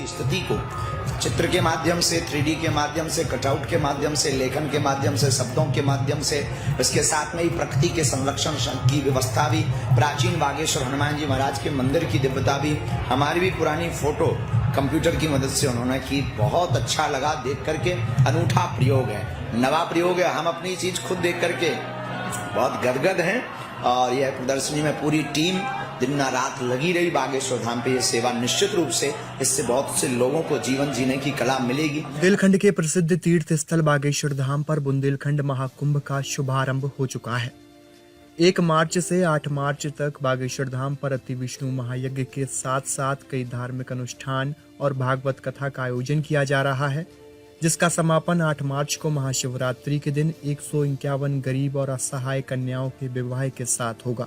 स्थिति को चित्र के माध्यम से, 3D के माध्यम से, कटआउट के माध्यम से, लेखन के माध्यम से, शब्दों के माध्यम से, इसके साथ में ही प्रकृति के संरक्षण की व्यवस्था भी, प्राचीन बागेश्वर हनुमान जी महाराज के मंदिर की दिव्यता भी, हमारी भी पुरानी फोटो कंप्यूटर की मदद से उन्होंने की। बहुत अच्छा लगा देख करके। अनूठा प्रयोग है, नवा प्रयोग है। हम अपनी चीज खुद देख करके बहुत गदगद हैं। और यह प्रदर्शनी में पूरी टीम दिन रात लगी रही बागेश्वर धाम पे। ये सेवा निश्चित रूप से इससे बहुत से लोगों को जीवन जीने की कला मिलेगी। बुंदेलखंड के प्रसिद्ध तीर्थ स्थल बागेश्वर धाम पर बुंदेलखंड महाकुंभ का शुभारंभ हो चुका है। 1 मार्च से 8 मार्च तक बागेश्वर धाम पर अति विष्णु महायज्ञ के साथ साथ कई धार्मिक अनुष्ठान और भागवत कथा का आयोजन किया जा रहा है, जिसका समापन 8 मार्च को महाशिवरात्रि के दिन 151 गरीब और असहाय कन्याओं के विवाह के साथ होगा।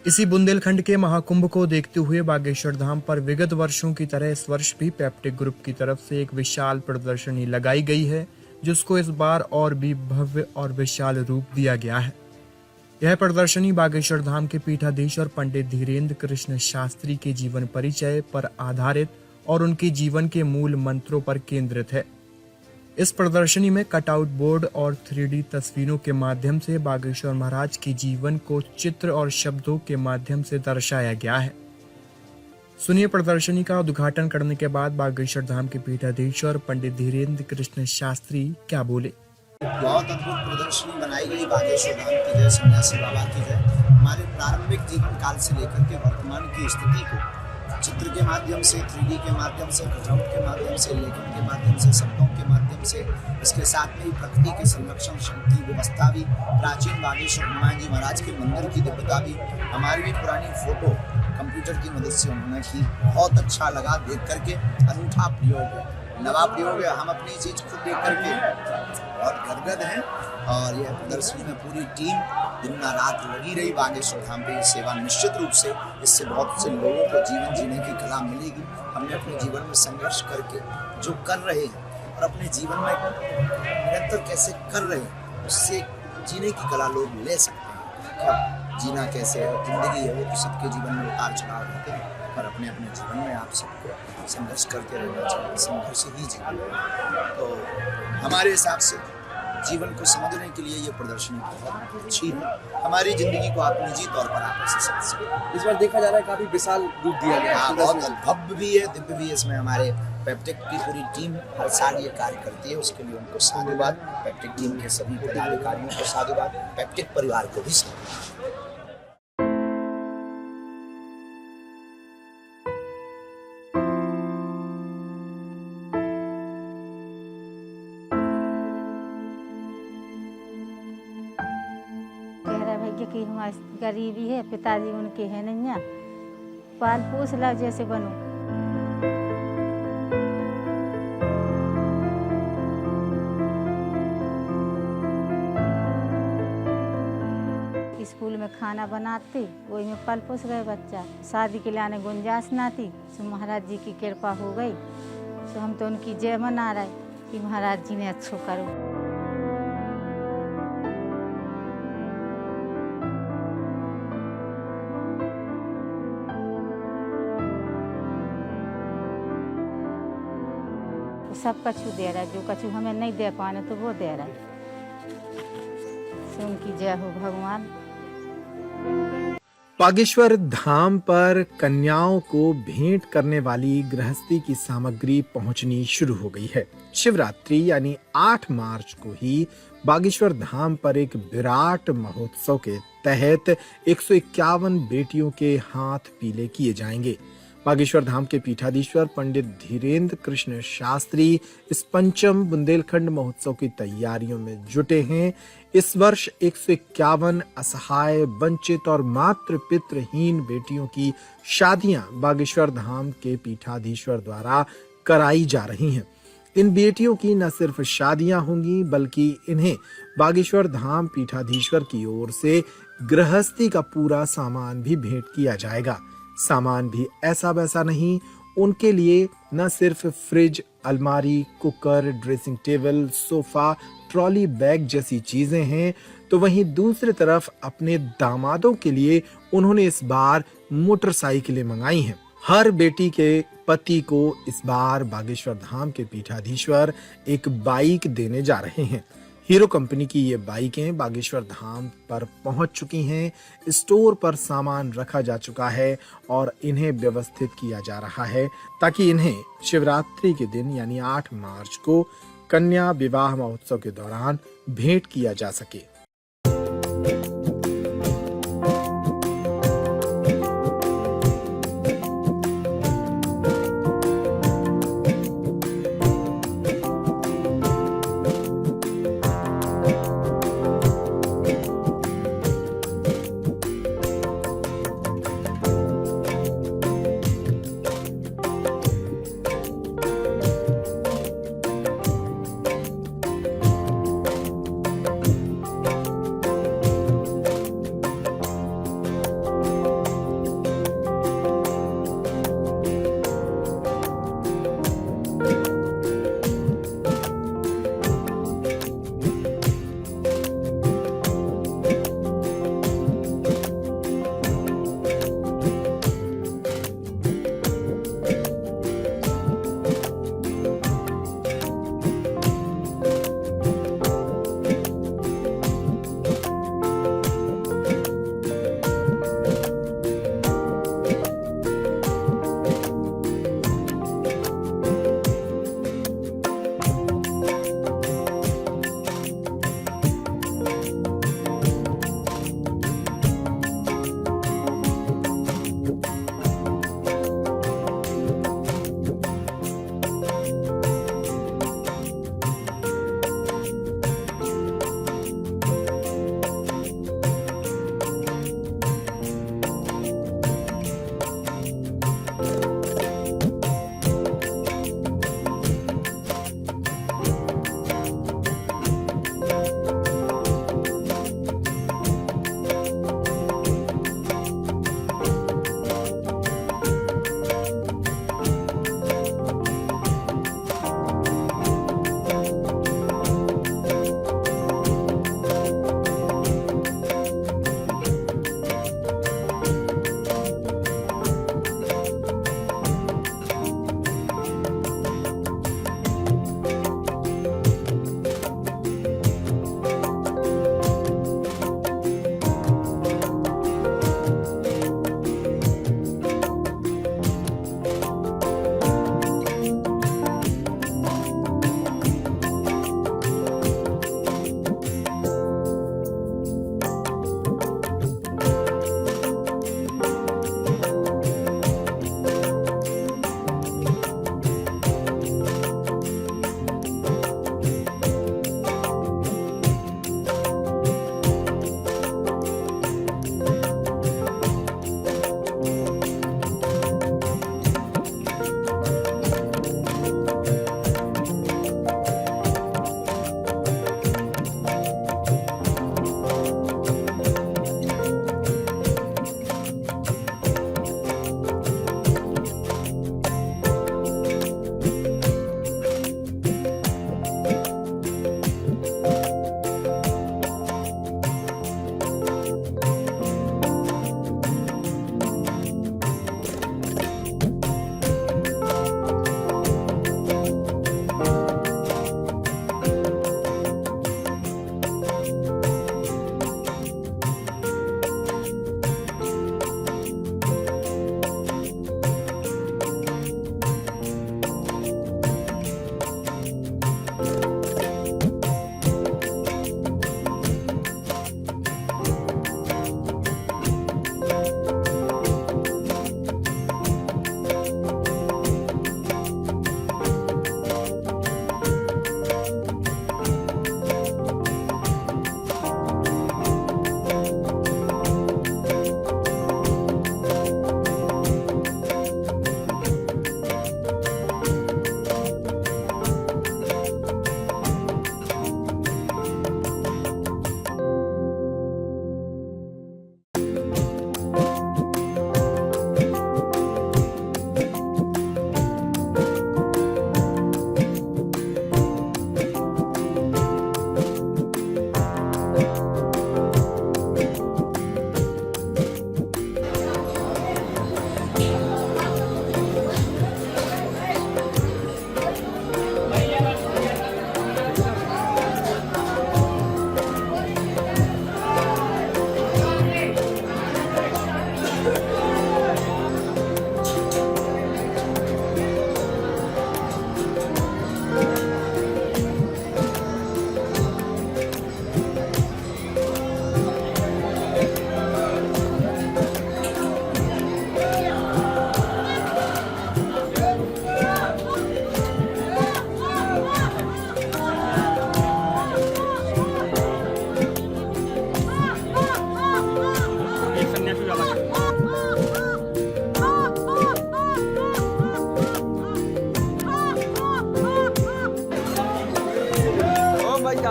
इसी बुंदेलखंड के महाकुंभ को देखते हुए बागेश्वर धाम पर विगत वर्षों की तरह इस वर्ष भी पेप्टिक ग्रुप की तरफ से एक विशाल प्रदर्शनी लगाई गई है, जिसको इस बार और भी भव्य और विशाल रूप दिया गया है। यह प्रदर्शनी बागेश्वर धाम के पीठाधीश और पंडित धीरेन्द्र कृष्ण शास्त्री के जीवन परिचय पर आधारित और उनके जीवन के मूल मंत्रों पर केंद्रित है। इस प्रदर्शनी में कटआउट बोर्ड और 3D तस्वीरों के माध्यम से बागेश्वर महाराज के जीवन को चित्र और शब्दों के माध्यम से दर्शाया गया है। सुनिए प्रदर्शनी का उद्घाटन करने के बाद बागेश्वर धाम के पीठाधीश और पंडित धीरेन्द्र कृष्ण शास्त्री क्या बोले। बहुत अद्भुत प्रदर्शनी बनाई गई बागेश्वर धाम की जय, सन्यासी बाबा की जय। हमारे प्रारंभिक जीवन काल से लेकर के वर्तमान की स्थिति को चित्र के माध्यम से, 3D के माध्यम से, कटआउट के माध्यम से, लेखन के माध्यम से, शब्दों के माध्यम से, इसके साथ में ही प्रकृति के संरक्षण की व्यवस्था भी, प्राचीन बागेश्वर हनुमान जी महाराज के मंदिर की दिव्यता भी, हमारी भी पुरानी फोटो कंप्यूटर की मदद से उन्होंने की। बहुत अच्छा लगा देख करके। अनूठा प्रयोग है, नवा प्रयोग है। हम अपनी चीज खुद देख करके बहुत गदगद हैं। और यह प्रदर्शनी में पूरी टीम दिन रात लगी रही बागेश्वर धाम पे। सेवा निश्चित रूप से इससे बहुत से लोगों को जीवन जीने की कला मिलेगी। हमने अपने जीवन में संघर्ष करके जो कर रहे हैं और अपने जीवन में निरंतर कैसे कर रहे हैं, उससे जीने की कला लोग ले सकते हैं। जीना कैसे है, जिंदगी है, वो तो सबके जीवन में उतार चढ़ाव होते हैं, पर अपने अपने जीवन में आप सबको संघर्ष करते रहना चाहिए। संघर्ष ही जीवन है। तो हमारे हिसाब से जीवन को समझने के लिए ये प्रदर्शनी बहुत अच्छी है। हमारी जिंदगी को आप निजी तौर पर आप ऐसे समझ सकते। इस बार देखा जा रहा है काफी विशाल रूप दिया गया है। बहुत भव्य भी है, दिव्य भी है। इसमें हमारे पेप्टिक की पूरी टीम हर साल ये कार्य करती है, उसके लिए उनको साधुवाद। पेप्टिक टीम के सभी पदाधिकारियों को साधुवाद, पेप्टिक परिवार को भी साधुवाद। कि हमारी गरीबी है, पिताजी उनके हैं नहीं है, पाल पोस ला जैसे बनो। स्कूल में खाना बनाती, वही में पल पोस गए बच्चा। शादी के लाने गुंजाइश ना थी, तो महाराज जी की कृपा हो गई। तो हम तो उनकी जय मना रहे कि महाराज जी ने अच्छो करो। सब कछु दे रहा है, जो कछु हमें नहीं दे पाने तो वो दे रहा है। सो उनकी जय हो भगवान। बागेश्वर धाम पर कन्याओं को भेंट करने वाली गृहस्थी की सामग्री पहुंचनी शुरू हो गई है। शिवरात्रि यानी 8 मार्च को ही बागेश्वर धाम पर एक विराट महोत्सव के तहत 151 बेटियों के हाथ पीले किए जाएंगे। बागेश्वर धाम के पीठाधीश्वर पंडित धीरेन्द्र कृष्ण शास्त्री इस पंचम बुंदेलखंड महोत्सव की तैयारियों में जुटे हैं। इस वर्ष 151 असहाय, वंचित और मातृ पितृहीन बेटियों की शादियां बागेश्वर धाम के पीठाधीश्वर द्वारा कराई जा रही हैं। इन बेटियों की न सिर्फ शादियां होंगी, बल्कि इन्हें बागेश्वर धाम पीठाधीश्वर की ओर से गृहस्थी का पूरा सामान भी भेंट किया जाएगा। सामान भी ऐसा वैसा नहीं, उनके लिए न सिर्फ फ्रिज, अलमारी, cooker, dressing table, sofa, trolley bag जैसी चीजें हैं, तो वहीं दूसरी तरफ अपने दामादों के लिए उन्होंने इस बार मोटरसाइकिलें मंगाई हैं। हर बेटी के पति को इस बार बागेश्वर धाम के पीठाधीश्वर एक बाइक देने जा रहे हैं। हीरो कंपनी की ये बाइकें बागेश्वर धाम पर पहुंच चुकी हैं, स्टोर पर सामान रखा जा चुका है और इन्हें व्यवस्थित किया जा रहा है ताकि इन्हें शिवरात्रि के दिन यानी 8 मार्च को कन्या विवाह महोत्सव के दौरान भेंट किया जा सके।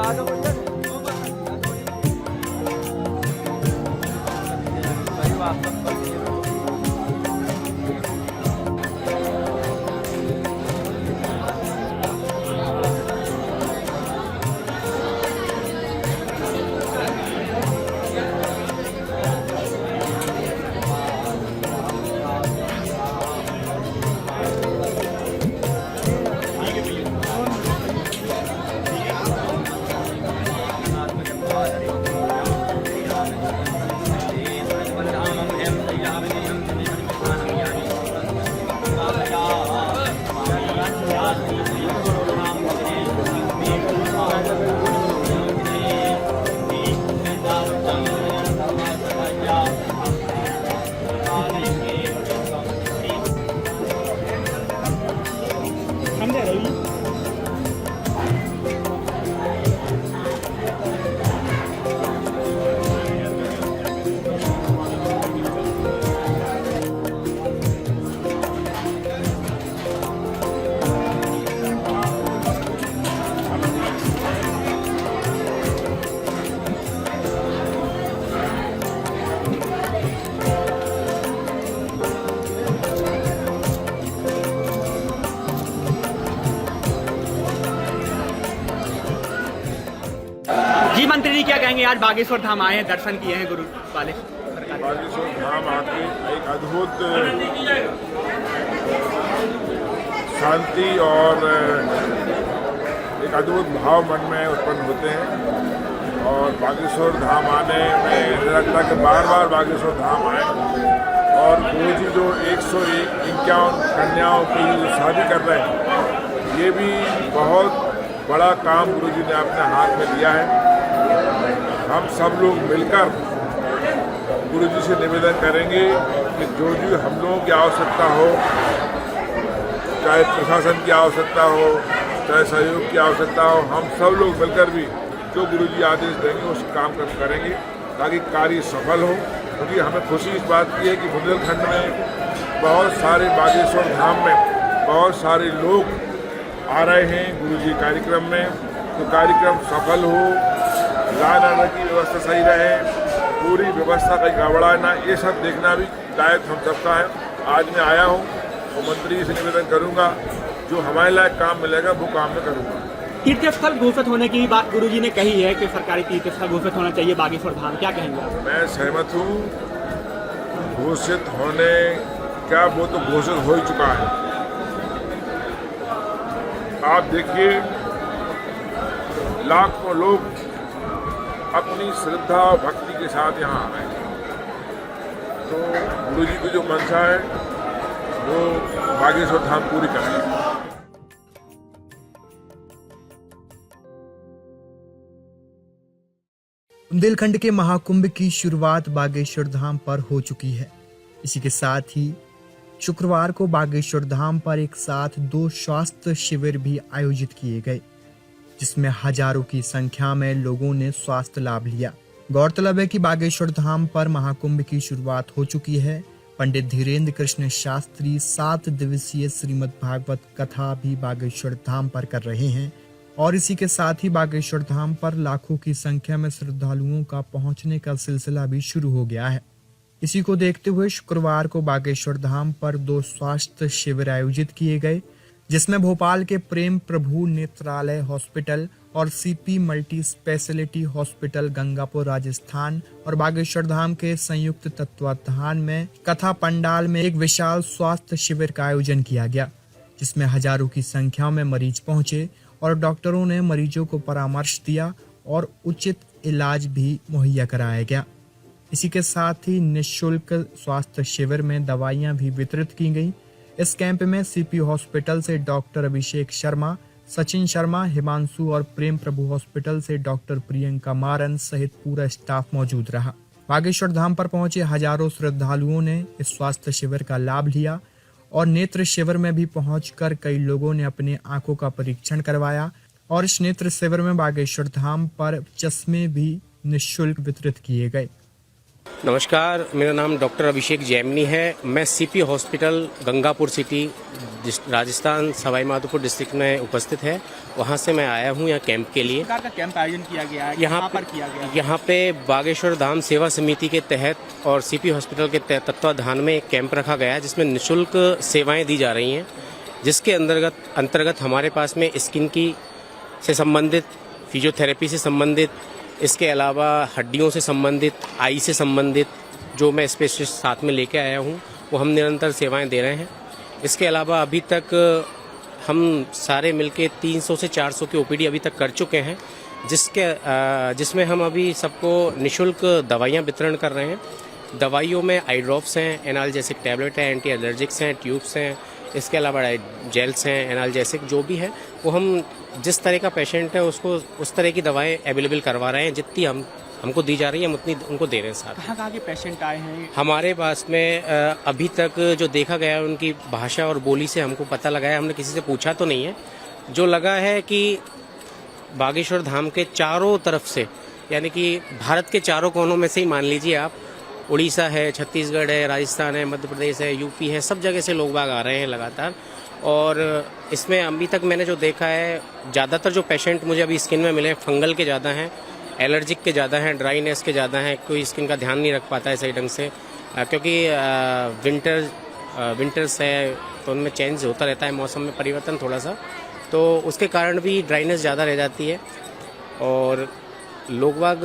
जी मंत्री जी क्या कहेंगे, आज बागेश्वर धाम आए हैं, दर्शन किए हैं गुरु वाले। बागेश्वर धाम आके एक अद्भुत शांति और एक अद्भुत भाव मन में उत्पन्न होते हैं और बागेश्वर धाम आने में लगता है कि बार बार बागेश्वर धाम आए। और गुरु जी जो 151 कन्याओं की जो शादी कर रहे हैं, ये भी बहुत बड़ा काम गुरु जी ने अपने हाथ में लिया है। हम सब लोग मिलकर गुरु जी से निवेदन करेंगे कि जो भी हम लोगों की आवश्यकता हो, चाहे प्रशासन की आवश्यकता हो, चाहे सहयोग की आवश्यकता हो, हम सब लोग मिलकर भी जो गुरु जी आदेश देंगे उस काम करेंगे ताकि कार्य सफल हो। क्योंकि हमें खुशी इस बात की है कि बुंदेलखंड में बहुत सारे बागेश्वर धाम में बहुत सारे लोग आ रहे हैं गुरु जी कार्यक्रम में। तो कार्यक्रम सफल हो, लाइन आने की व्यवस्था सही रहे, पूरी व्यवस्था कहीं गड़बड़ा ना, ये सब देखना भी दायित्व हम सबका है। आज मैं आया हूँ तो मंत्री जी से निवेदन करूँगा जो हमारे लायक काम मिलेगा वो काम मैं करूँगा। तीर्थस्थल घोषित होने की बात गुरु जी ने कही है कि सरकारी तीर्थस्थल घोषित होना चाहिए बागेश्वर धाम, क्या कहेंगे आप? मैं सहमत हूँ, घोषित होने क्या, वो तो घोषित हो ही चुका है। आप देखिए लाखों लोग अपनी श्रद्धा और भक्ति के साथ यहाँ आ रहे हैं। तो गुरु जी की जो मंशा है वो बागेश्वर धाम पूरी करेंगे। बुंदेलखंड के महाकुंभ की शुरुआत बागेश्वर धाम पर हो चुकी है। इसी के साथ ही शुक्रवार को बागेश्वर धाम पर एक साथ 2 स्वास्थ्य शिविर भी आयोजित किए गए, जिसमें हजारों की संख्या में लोगों ने स्वास्थ्य लाभ लिया। गौरतलब है कि बागेश्वर धाम पर महाकुंभ की शुरुआत हो चुकी है। पंडित धीरेन्द्र कृष्ण शास्त्री 7 दिवसीय श्रीमद् भागवत कथा भी बागेश्वर धाम पर कर रहे हैं और इसी के साथ ही बागेश्वर धाम पर लाखों की संख्या में श्रद्धालुओं का पहुंचने का सिलसिला भी शुरू हो गया है। इसी को देखते हुए शुक्रवार को बागेश्वर धाम पर 2 स्वास्थ्य शिविर आयोजित किए गए, जिसमें भोपाल के प्रेम प्रभु नेत्रालय हॉस्पिटल और CP multi speciality hospital Gangapur Rajasthan और बागेश्वर धाम के संयुक्त तत्वाधान में कथा पंडाल में एक विशाल स्वास्थ्य शिविर का आयोजन किया गया, जिसमें हजारों की संख्या में मरीज पहुंचे और डॉक्टरों ने मरीजों को परामर्श दिया और उचित इलाज भी मुहैया कराया गया। इसी के साथ ही निःशुल्क स्वास्थ्य शिविर में दवाइयां भी वितरित की गईं। इस कैंप में सीपी हॉस्पिटल से डॉक्टर अभिषेक शर्मा, सचिन शर्मा, हिमांशु और प्रेम प्रभु हॉस्पिटल से डॉक्टर प्रियंका मारन सहित पूरा स्टाफ मौजूद रहा। बागेश्वर धाम पर पहुंचे हजारों श्रद्धालुओं ने इस स्वास्थ्य शिविर का लाभ लिया और नेत्र शिविर में भी पहुंचकर कई लोगों ने अपने आंखों का परीक्षण करवाया और इस नेत्र शिविर में बागेश्वर धाम पर चश्मे भी निःशुल्क वितरित किए गए। नमस्कार, मेरा नाम डॉक्टर अभिषेक जैमिनी है। मैं CP hospital Gangapur city Rajasthan Sawai Madhopur district में उपस्थित है। वहाँ से मैं आया हूँ यहाँ कैंप के लिए। प्रकार का कैंप आयोजन किया गया है, यहाँ पर किया गया है। यहाँ पे बागेश्वर धाम सेवा समिति के तहत और सीपी हॉस्पिटल के तत्वाधान में एक कैंप रखा गया है जिसमें निःशुल्क सेवाएं दी जा रही हैं, जिसके अंतर्गत हमारे पास में स्किन की से संबंधित, फिजियोथेरेपी से संबंधित, इसके अलावा हड्डियों से संबंधित, आई से संबंधित जो मैं स्पेशलिस्ट साथ में लेके आया हूँ वो हम निरंतर सेवाएं दे रहे हैं। इसके अलावा अभी तक हम सारे मिलके 300 से 400 की ओपीडी अभी तक कर चुके हैं, जिसमें हम अभी सबको निःशुल्क दवाइयाँ वितरण कर रहे हैं। दवाइयों में आई ड्रॉप्स हैं, एनाल्जेसिक टैबलेट हैं, एंटी एलर्जिक्स हैं, ट्यूब्स हैं, इसके अलावा जेल्स हैं, एनाल्जेसिक जो भी है वो हम जिस तरह का पेशेंट है उसको उस तरह की दवाएं अवेलेबल करवा रहे हैं। जितनी हमको दी जा रही है हम उतनी उनको दे रहे हैं। साथ कहाँ के पेशेंट आए हैं? हमारे पास में अभी तक जो देखा गया है उनकी भाषा और बोली से हमको पता लगा है, हमने किसी से पूछा तो नहीं है, जो लगा है कि बागेश्वर धाम के चारों तरफ से, यानी कि भारत के चारों कोनों में से ही मान लीजिए आप, उड़ीसा है, छत्तीसगढ़ है, राजस्थान है, मध्य प्रदेश है, यूपी है, सब जगह से लोग बाग आ रहे हैं लगातार। और इसमें अभी तक मैंने जो देखा है, ज़्यादातर जो पेशेंट मुझे अभी स्किन में मिले फंगल के ज़्यादा हैं, एलर्जिक के ज़्यादा हैं, ड्राइनेस के ज़्यादा हैं। कोई स्किन का ध्यान नहीं रख पाता है सही ढंग से, क्योंकि विंटर्स है तो उनमें चेंज होता रहता है, मौसम में परिवर्तन थोड़ा सा, तो उसके कारण भी ड्राइनेस ज़्यादा रह जाती है और लोग बाग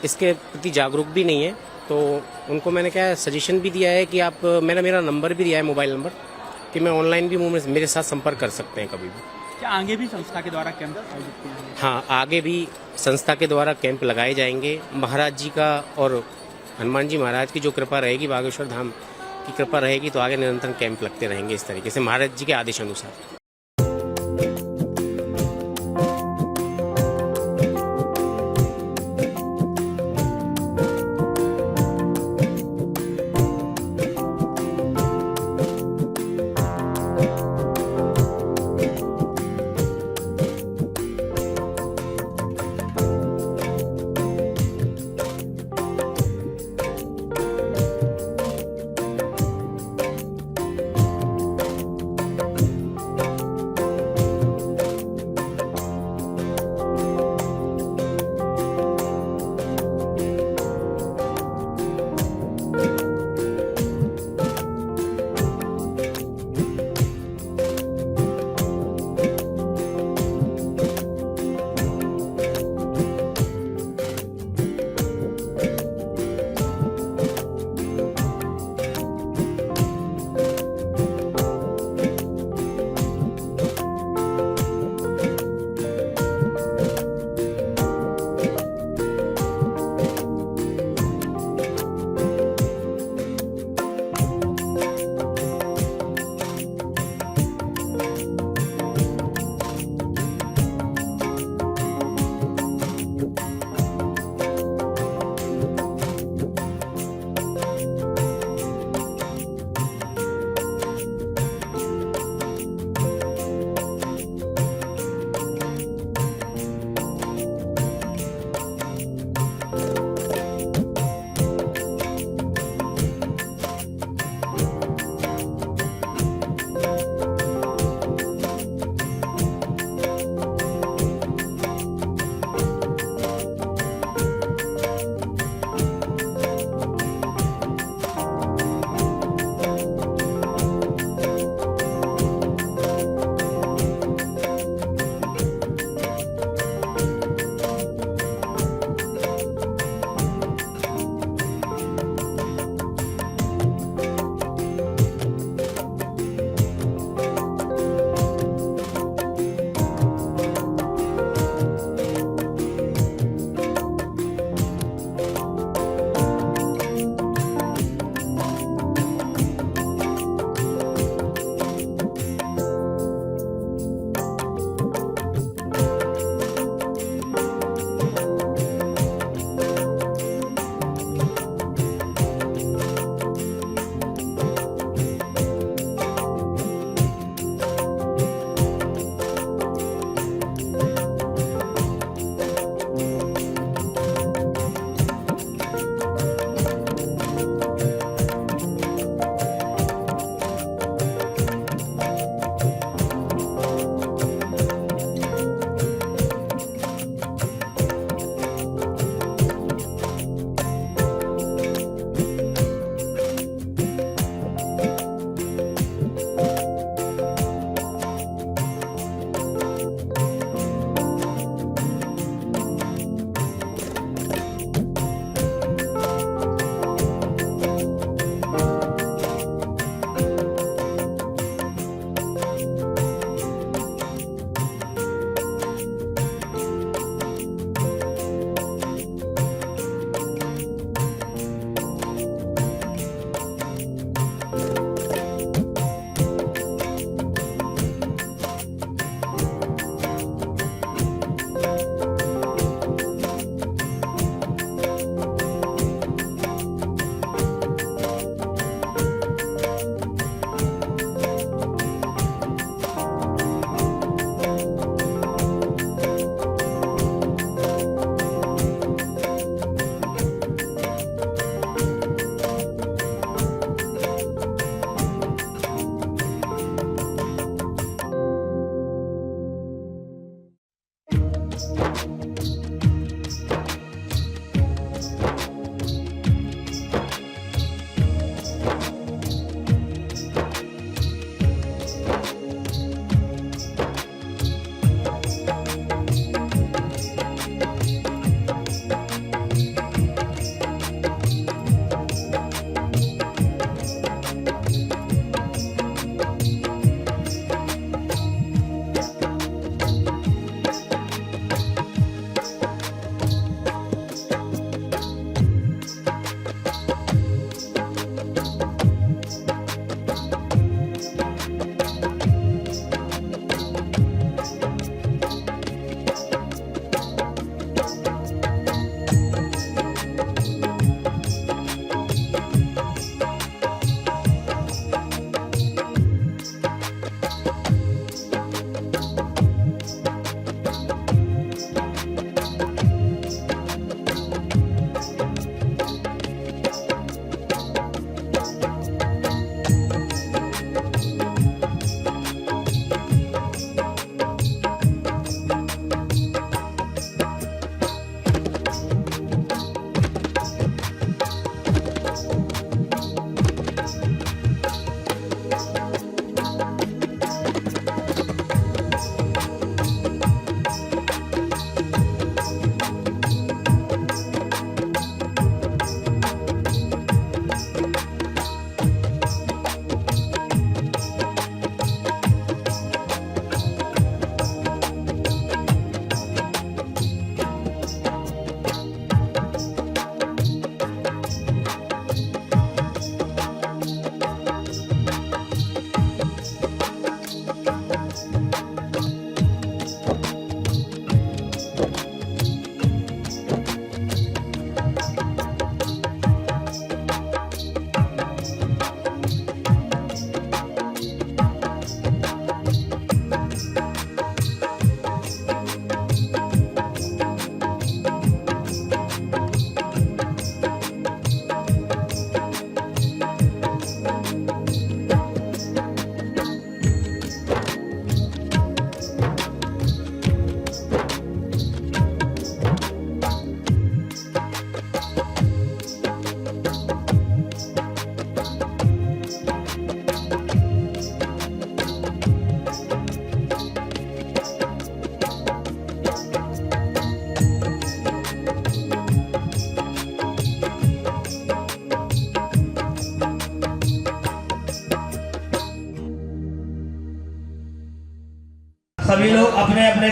इसके प्रति जागरूक भी नहीं है। तो उनको मैंने क्या सजेशन भी दिया है कि आप, मैंने मेरा नंबर भी दिया है, मोबाइल नंबर, कि मैं ऑनलाइन भी मेरे साथ संपर्क कर सकते हैं कभी भी। क्या आगे भी संस्था के द्वारा कैंप आयोजित किए जाएंगे? हाँ, आगे भी संस्था के द्वारा कैंप लगाए जाएंगे। महाराज जी का और हनुमान जी महाराज की जो कृपा रहेगी, बागेश्वर धाम की कृपा रहेगी, तो आगे निरंतर कैंप लगते रहेंगे इस तरीके से महाराज जी के आदेश अनुसार।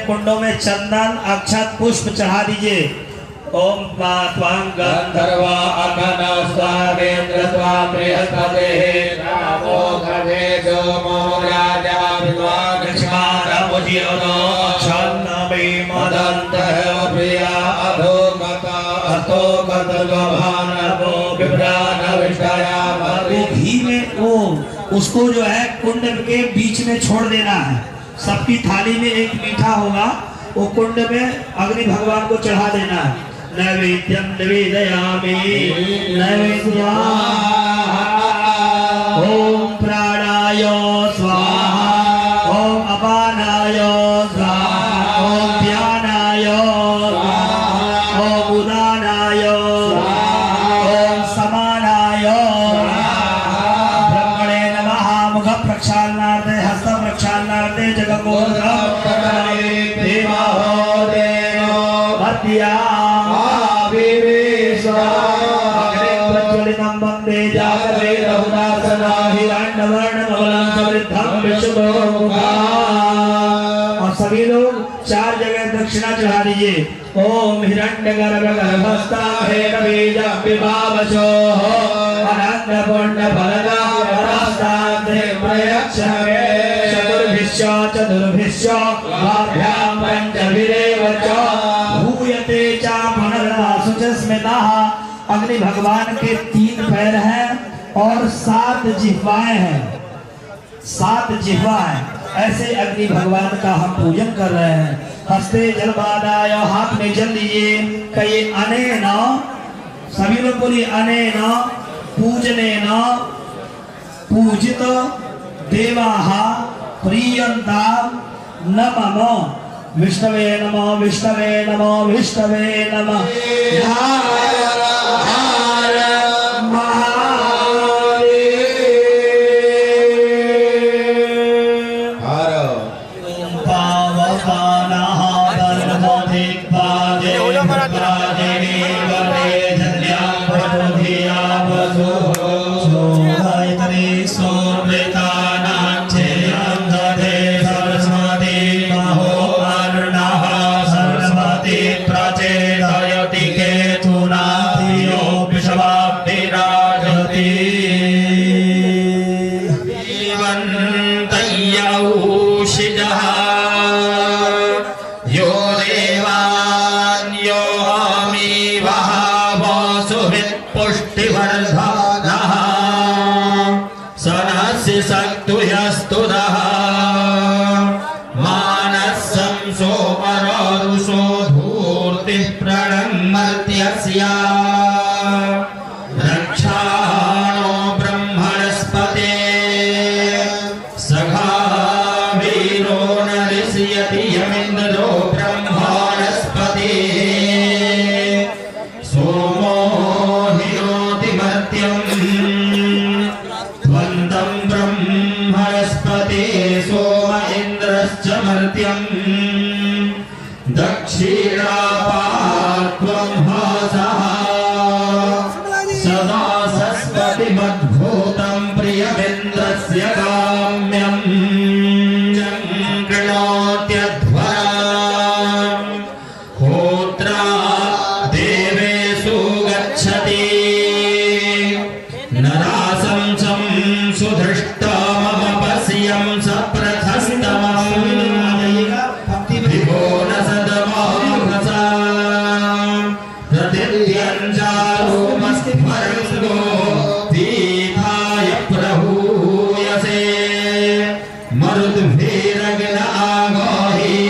कुंडों में चंदन अक्षत पुष्प चढ़ा दीजिए। ओम त्वां गंधर्वा अगनस्वामेन्द्र त्वां बृहस्पतिः रामो घरे सोमो राजा विद्वान् क्षमारमुज्योतो छन्नमे मदन्तः प्रिया अधोगता अथोगतगभानवो विभ्रानविष्टया वो घी में वो उसको जो है कुंड के बीच में छोड़ देना है। सबकी थाली में एक मीठा होगा, वो कुंड में अग्नि भगवान को चढ़ा देना है। नैवेद्यम निवेदयामि नैवेद्यम ओम प्राणाय स्वाहा ओम अपानाय स्वाहा ओम ध्यानाय स्वाहा ओम उदानाय स्वाहा ओम समानाय स्वाहा ब्रह्मणे नमः मुख प्रक्षालनार्थे हस्त प्रक्षालनार्थे जगन्मोहनम देवाहो देवो भक्त्या वंदे जागरे रघुनाथना हिरण्यवर्णमवलं समृद्धं विश्वमुखा। और सभी लोग 4 जगह दक्षिणा चढ़ा दीजिए। ओम हिरण्यगर्भगर्भस्ताहे बीजं विभावशो अनन्नपुण्यफलदास्तान्ते प्रयच्छमे चतुर्भिश्च द्वाभ्यां पञ्चभिरेव च भूयते च पुनर्नासु च स्मिताः। अग्नि भगवान के 3 पैर हैं और 7 जिह्वाएं हैं, 7 जिह्वा है। ऐसे अग्नि भगवान का हम पूजन कर रहे हैं। हस्ते जलवादाय हाथ में जल लीजिए। कहिए अनेन, सभी लोग बोलिए अनेन पूजनेन पूजित देवाः प्रीयन्ता न मम विष्णवे नमः विष्णवे नमः विष्णवे नमः। रक्षाणो ब्रह्मणस्पते सखा वीरो नरिष्यति यमिन्द्रो ब्रह्मणस्पते सोमो हिरोति मर्त्यम् त्वन्तं ब्रह्मणस्पते सोम इन्द्रश्च मर्त्यम् दक्षिणापात्वं हसः सदा सस्पतिमद्भूतं प्रियमिन्द्रस्य काम्यं कृणोत्यध्वरां होत्रा देवेषु गच्छति नरासंसं सुधृष्टमपश्यं सप्रथस्तमम् विभो न सदमाघसा प्रतिद्यञ्जारोमस्तिभरङ्गो दीधाय प्रहूयसे मरुद्भिरग्न आगाहि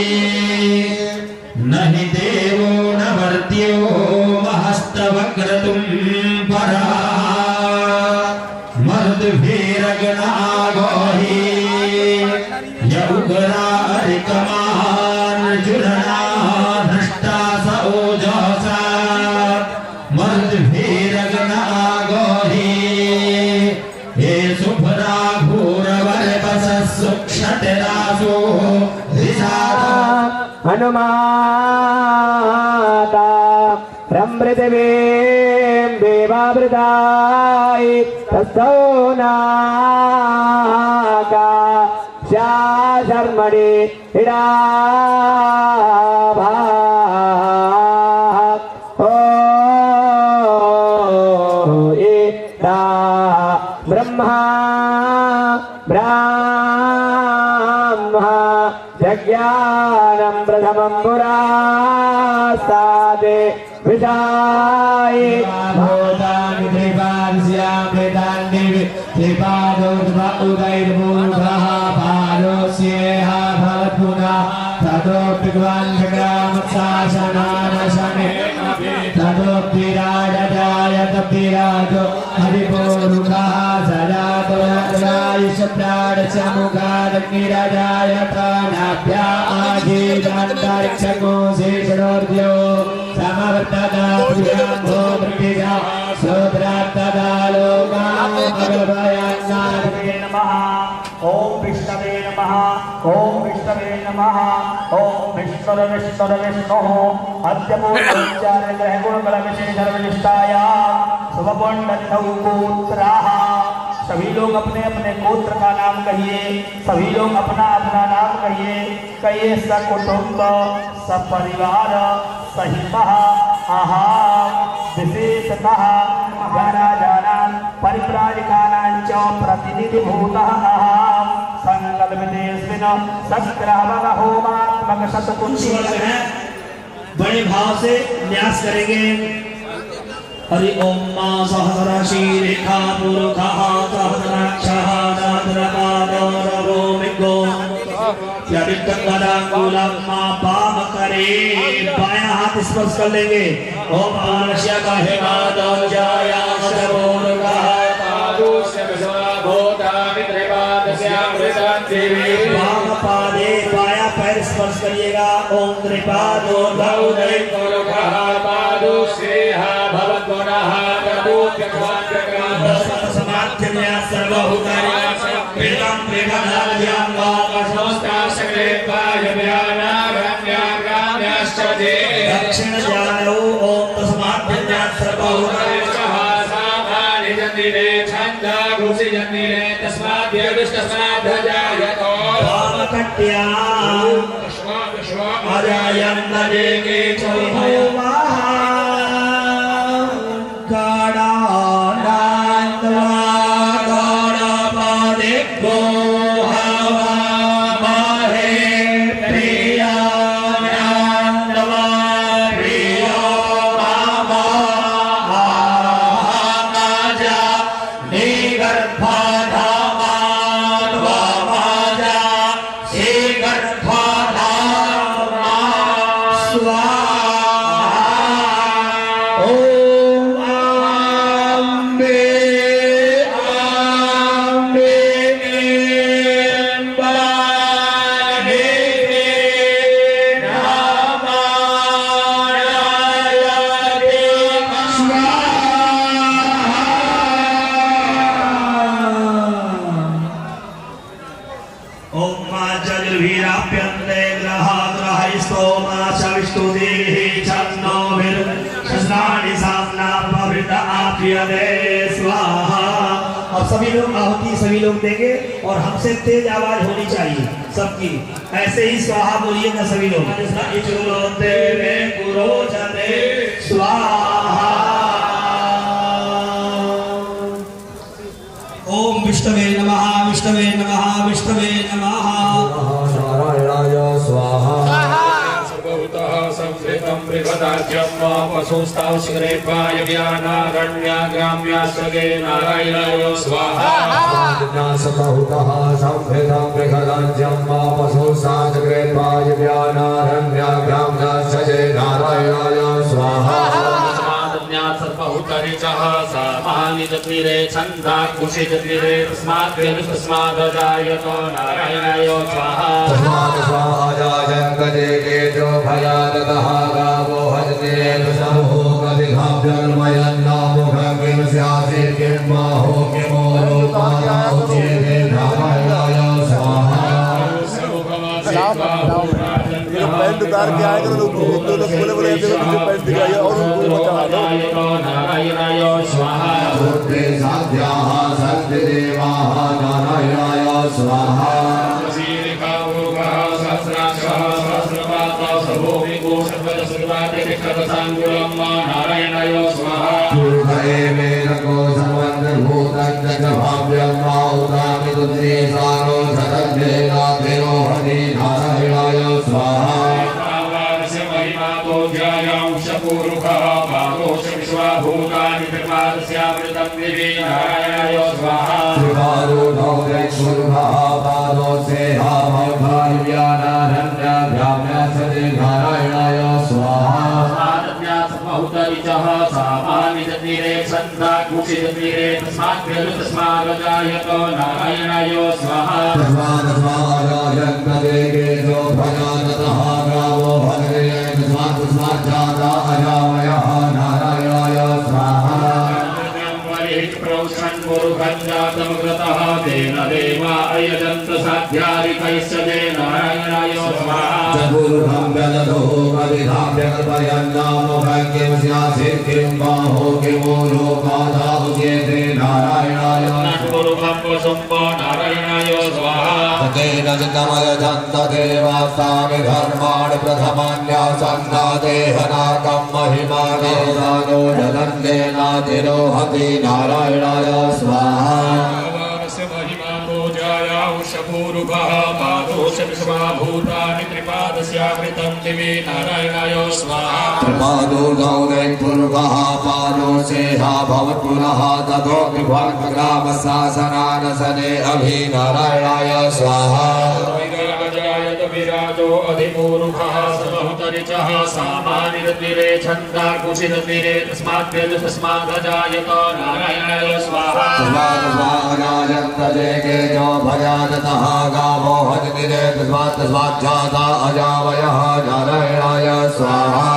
नहि देवो न मर्त्यो महस्तवक्रतुं परा मरुद्भिरग्न आगाहि य उग्रारिकमार्जुनना धष्टा स ओजसा मरुद्भिरग्न आगाहि हे शुभ्रा घोरवर्पसः सुक्षतिरासो धिषाता हनुमाता प्रमृतिवीं देवावृताय तस्थो नाका स्या शर्मणि हिडाभा ओ ईडा ब्रह्मा ब्राह्मा जज्ञानं प्रथमं पुरास्तादे विदाय भूतानि त्रिपादस्यां वेदान्तिवि त्रिपादोद्भा उदैर्भूतः पादोस्येह भवत्पुनः ततोऽपि ग्वान्धग्रामशासनानशने ततोऽपि राजजायत विराजो हरिपूरुखः सजातो रायुषप्राणस्य मुखादग्निरजायत नाभ्या आजीदान्तरिक्षको शेषणोर्ध्यो समवर्तदा प्रियाम्भो ब्रह्मिजा सोद्रात्तदा लोकामगभयान्नादे नमः ओम विष्णवे नमः ओम विष्णवे नमः ओम विष्णुर विष्णुर विष्णुः अद्यपूर्वोच्चारण ग्रह गुणबल विशेष सर्वनिष्ठाया शुभपुण्डलितौ गोत्राः। सभी लोग अपने अपने गोत्र का नाम कहिए, सभी लोग अपना अपना नाम कहिए। कहिए सकुटुंब सपरिवार सहितः अहं विशेषतः महाराजानां परिव्राजकानां च प्रतिनिधिभूतः अहं संकल्पितेऽस्मिन् सग्रामहोमात्मक शतकुंडी। बड़े भाव से न्यास करेंगे। हरि ओम मा सहस्रशी रेखा पुरुखः सहस्राक्षः सहस्रपादो रवो मिगो यदिकंगदांगुलम मा पाम करे। बायां हाथ स्पर्श कर लेंगे। ओम पारश्य का हेमादो जाया सदपुरुखः पादोस्य विश्वभूतानि त्रिपादस्यां वेदान्तिवि। वाम पादे बायां पैर स्पर्श करिएगा। ओम त्रिपादो उदैर्भूतः पादोस्येह भवत्पुनः ततोऽपि समाध्यन्या सर्वभूतानि वेदं वेदनाद्यां दक्षिण जानो ओम तस्माद्यन्या सर्वभूतानि छन्दा घुषि जन्निरे तस्माद्यदुष्टस्माद्धजायतो वामकट्या अजायं नदेके चोभयवा और सभी लोग आहुति सभी लोग देंगे और हमसे तेज आवाज होनी चाहिए सबकी। ऐसे ही स्वाहा बोलिएगा सभी लोग। स्वाहा ओम विष्णवे नमः विष्णवे नमः विष्णवे नमः नारायणाय स्वाहा संस्कृतं बृहदाख्यं पशुस्ताव शीघ्रेपाय व्यानारण्या ग्राम्या स्वगे नारायणाय स्वाहा सतहुतः संस्कृतं बृहदाख्यं पशुस्ताव शीघ्रेपाय व्यानारण्या ग्राम्या स्वगे नारायणाय स्वाहा सर्वहुतरिचः सामानि जत्निरे छन्दा कुशि जत्निरे तस्माद्यदुष्टस्माद्धजायतो नारायणाय स्वाहा तस्मात् स्वाहाजायं गजेके जो भयादतः गावो हजते समूहकदिघाभ्यन्मयन्नामुखं किं स्यासि किं माहो किमोरो काराहो चेदे नारायणाय स्वाहा। पैंट उतार के आए तो बोले बोले ऐसे मुझे पैंट दिखाइए और उनको नारायणाय स्वाहा साध्याः सत्यदेवाः नारायणाय स्वाहा। सुदाते कृष्णवसाङ्गुलम् नारायणाय स्वाहा दुर्गये मेनको सर्वन्तर्भूतं च भाव्यं माउदामि तुद्रे सारो सदन्येनाथेनो हरि नारायणाय स्वाहा स्वाहास्य महिमातो ध्यायांशपूर्वः पादोष विश्वाभूतानि त्रिपादस्यामृतं दिवे नारायणाय स्वाहा शिवारूढो दैक्षुर्भः पादो से हामभार्यानारण्यभ्याम्यासते नारायणाय स्वाहा बहुतरिचः सामानिजतीरे छन्दाकुशिजतीरे तस्माद्गजायतो नारायणाय स्वाहा तस्मादस्मादायन्तदेगे भजानतः गावो भद्रे तस्माज्जाता अजामयः नारायणाय स्वाहा प्रौषन् गुरुभञ्जातमग्रतः तेन देवा अयजन्त साध्यारिकैश्च ते नारायणाय स्वाहा चतुर्भं व्यदधो कविधाभ्यकल्पयन्नामो भाग्यमस्यासित् किं बाहो किमो लोकाधाुच्यते नारायणाय गुरुभं वसुम्बो नारायणाय स्वाहा तेन जितमयजन्त देवास्तामि धर्माणि प्रथमान्यासन्नादेहनाकं महिमाने राजो जलन्देनातिरोहति नारायणाय स्वाहा महिमातो जायाउषपूर्वः पादोष विश्वाभूतानि त्रिपादस्यामृतं दिवे नारायणाय स्वाहा त्रिपादोर्धौदैपुरुषः पादोषेहा भवत्पुनः ततो विभक्तग्रामशासनानसने अभि नारायणाय स्वाहा विराजो विराजो अधिपूर्वः सबहुतरिचः सामानिरतिरे छन्दाकुशिरतिरे तस्माद्गजायतो नारायणाय स्वाहा तस्मादस्मादायन्तदेगे जो भजानतः गावो हजनिरे तस्माज्जाता अजावयः नारायणाय स्वाहा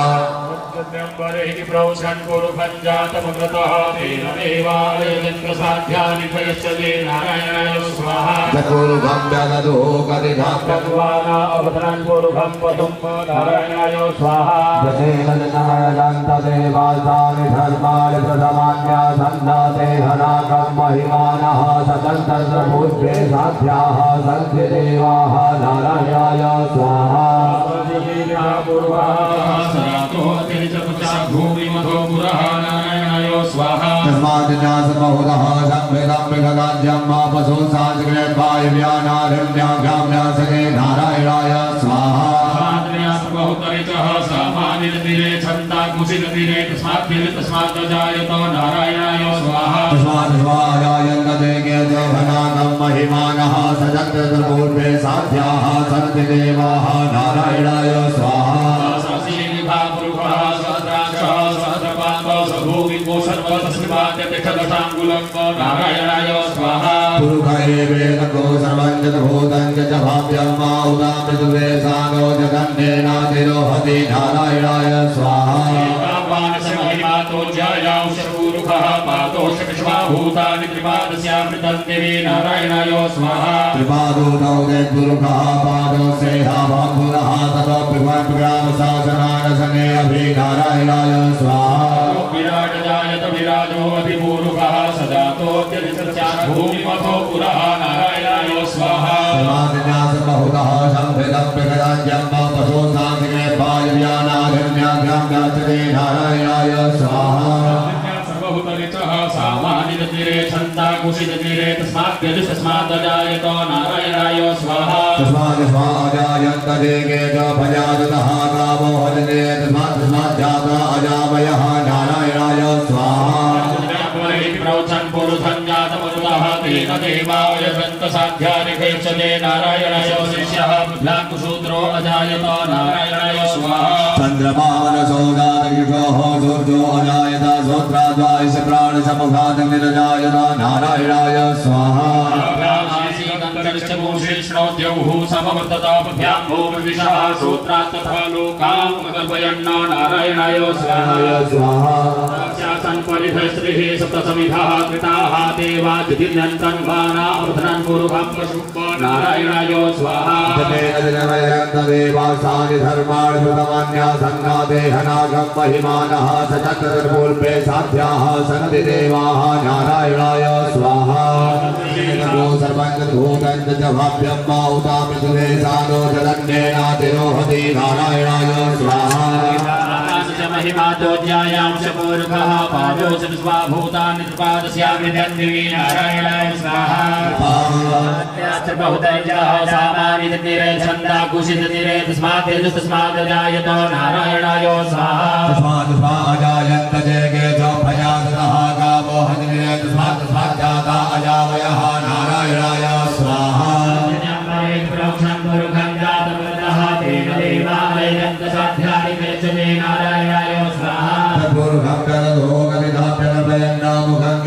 प्रौषन् गुरुभञ्जातमग्रतः तेन देवायजन्त्रसाध्यानि भयश्च ते नारायणाय स्वाहा चतुर्भं व्यदधो कविधाभ्यक्वाना अवतरन् गुरुभं वसुं नारायणाय स्वाहा दशेनदनायन्तदेवासानि धर्माणि प्रथमान्यासन्नादेहनाकं महिमानः सतन्तर्भूत्वे साध्याः सन्ति देवाः नारायणाय स्वाहा भूमिमधो पुरः नारायणाय स्वाहा तस्माद्न्यासबहुलः संवेदं विगगाज्यं मापसो सांस्कृते वायुव्यानारण्याभ्याम्यासने नारायणाय स्वाहा बहुतरिचः सामानिरतिरे छन्दाकुशिरतिरे तस्माद्गजायतो नारायणाय स्वाहा तस्मादस्मादायन्तदेगे भनाकं महिमानः सजन्तपूर्वे साध्याः सन्ति देवाः नारायणाय स्वाहा नारायणाय स्वाहा पुरुषये वेदको सर्वञ्जतभूतं च भाव्यं माउदामृतुरे सानो जगन्नेनातिरोहति नारायणाय स्वाहा महिमातो जायाउषपूर्वः पादोष विश्वाभूतानि त्रिपादस्यामृतं दिवे नारायणाय स्वाहा त्रिपादो पुरुषः पादो सेहा भवपुनः ततो विभक्तग्रामशासनानसने अभि नारायणाय स्वाहा विराजजायत विराजो अधिपूर्वः सजातोऽत्यधिसत्याभूमिमथो पुरः नारायणाय स्वाहा समाधिन्यासबहुलः संभृतं विगदाज्यं पशो सांसिके वायुव्यानारण्याभ्याम्यासते नारायणाय स्वाहा सर्वभूतरिचः सामानिरतिरे छन्दाकुशिरतिरे तस्माद्गजायतो नारायणाय स्वाहा तस्मादस्मादायन्तदेगे च भजानतः गावो हजने तस्माज्जाता अजामयः नारायणाय स्वाहा प्रौषन् पुरुषञ्जातमरुतः तेन देवायजन्तसाध्यानि भयश्च नारायणाय शिष्यः ब्लाकुशूद्रो अजायतो नारायणाय स्वाहा चन्द्रमानसोदातयुषोः सूर्यो अजायत श्रोत्राद्वायस प्राणसमुखादग्निरजायत नारायणाय स्वाहा श्रोत्यौः समवर्तताभ्यां भूमिविषः श्रोत्रात् तथा लोकामुपकल्पयन्नो नारायणाय स्वाहा परिधस्त्रिः सप्तसमिधाः कृताः देवादिदिन्यन्तन् वानावर्धनन् पूर्वं पशुः नारायणाय स्वाहा देवासानि धर्माणि प्रथमान्यासन्नादेहनागं महिमानः सचक्रपूर्वे साध्याः सन्ति देवाः नारायणाय स्वाहा सर्वं च भाव्यं माउतामि सुरे सानो जलन्नेनातिरोहति नारायणाय स्वाहा महिमातोज्यायां शपूर्खः पादोऽसि स्वाभूतानि त्रिपादस्यामृतन्दिवी नारायणाय स्वाहा बहुतैजः सामानिततिरे छन्दा कुशिततिरे तस्मात् तेजस्तस्मात् जायतो नारायणाय स्वाहा तस्मात् स्वाजायन्त जयगे च भयातः कामो हनिरे तस्मात् स्वाजाता अजावयः नारायणाय स्वाहा प्रोक्षं पुरुखं जातवतः तेन देवालयन्त साध्यानि वेचने नारायणाय स्वाहा पुरुखं करदो कविधाप्यनपयन्नामुखं